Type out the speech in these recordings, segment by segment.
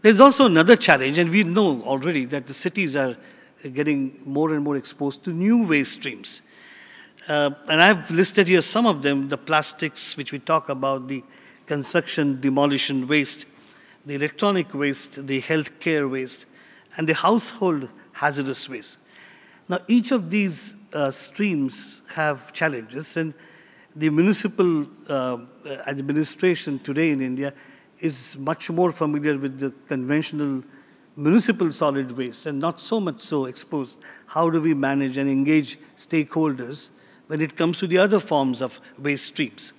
There's also another challenge, and we know already that the cities are getting more and more exposed to new waste streams. And I've listed here some of them, the plastics, which we talk about, the construction, demolition waste, the electronic waste, the healthcare waste, and the household hazardous waste. Now, each of these streams have challenges, and the municipal administration today in India is much more familiar with the conventional municipal solid waste and not so much so exposed. How do we manage and engage stakeholders when it comes to the other forms of waste streams?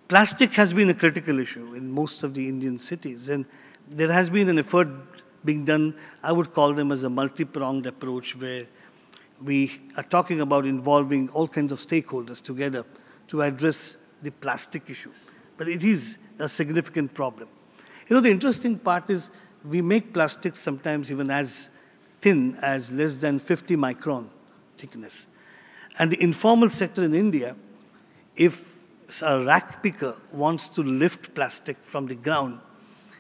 Plastic has been a critical issue in most of the Indian cities, and there has been an effort being done. I would call them as a multi-pronged approach, where we are talking about involving all kinds of stakeholders together to address the plastic issue. But it is a significant problem. You know, the interesting part is we make plastics sometimes even as thin as less than 50 micron thickness. And the informal sector in India, if a rack picker wants to lift plastic from the ground,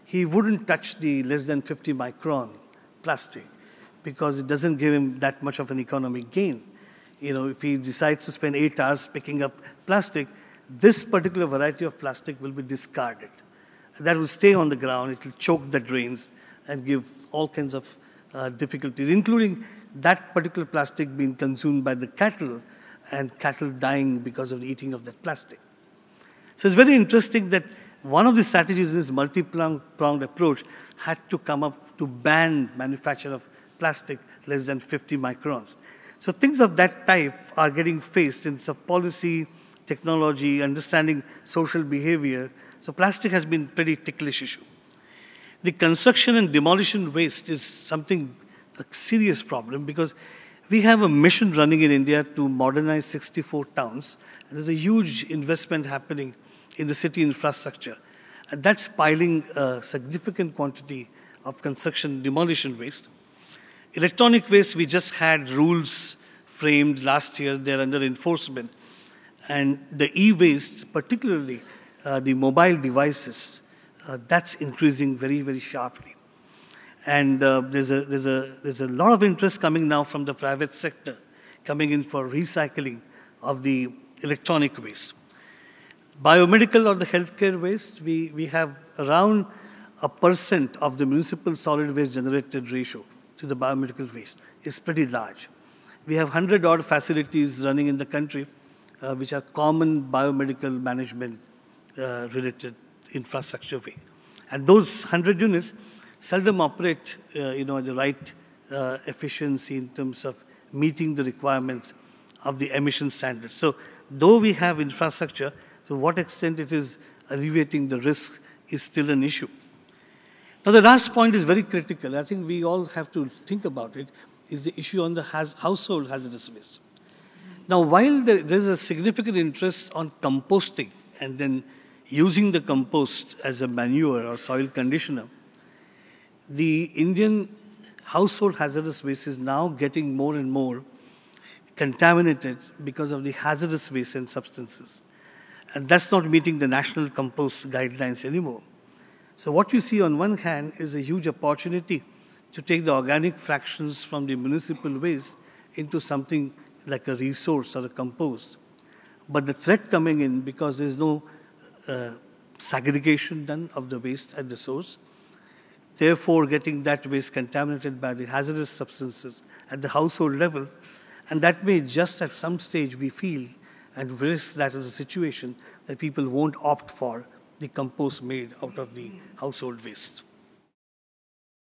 he wouldn't touch the less than 50 micron plastic because it doesn't give him that much of an economic gain. You know, if he decides to spend 8 hours picking up plastic, this particular variety of plastic will be discarded. That will stay on the ground, it will choke the drains and give all kinds of difficulties, including that particular plastic being consumed by the cattle and cattle dying because of the eating of that plastic. So it's very interesting that one of the strategies in this multi-pronged approach had to come up to ban manufacture of plastic less than 50 microns. So things of that type are getting faced in some policy, technology, understanding social behavior. So plastic has been a pretty ticklish issue. The construction and demolition waste is something, a serious problem, because we have a mission running in India to modernize 64 towns. And there's a huge investment happening in the city infrastructure. And that's piling a significant quantity of construction demolition waste. Electronic waste, we just had rules framed last year. They're under enforcement. And the e-waste, particularly the mobile devices, that's increasing very, very sharply. And there's a lot of interest coming now from the private sector, coming in for recycling of the electronic waste. Biomedical or the healthcare waste, we have around 1% of the municipal solid waste generated ratio to the biomedical waste. It's pretty large. We have 100-odd facilities running in the country, which are common biomedical management related infrastructure way. And those 100 units seldom operate at the right efficiency in terms of meeting the requirements of the emission standards. So though we have infrastructure, to what extent it is alleviating the risk is still an issue. Now the last point is very critical. I think we all have to think about it, is the issue on the household hazardous waste. Now while there is a significant interest on composting and then using the compost as a manure or soil conditioner, the Indian household hazardous waste is now getting more and more contaminated because of the hazardous waste and substances. And that's not meeting the national compost guidelines anymore. So what you see on one hand is a huge opportunity to take the organic fractions from the municipal waste into something like a resource or a compost. But the threat coming in, because there's no segregation done of the waste at the source, therefore getting that waste contaminated by the hazardous substances at the household level, and that may just at some stage we feel and risk that as a situation that people won't opt for the compost made out of the household waste.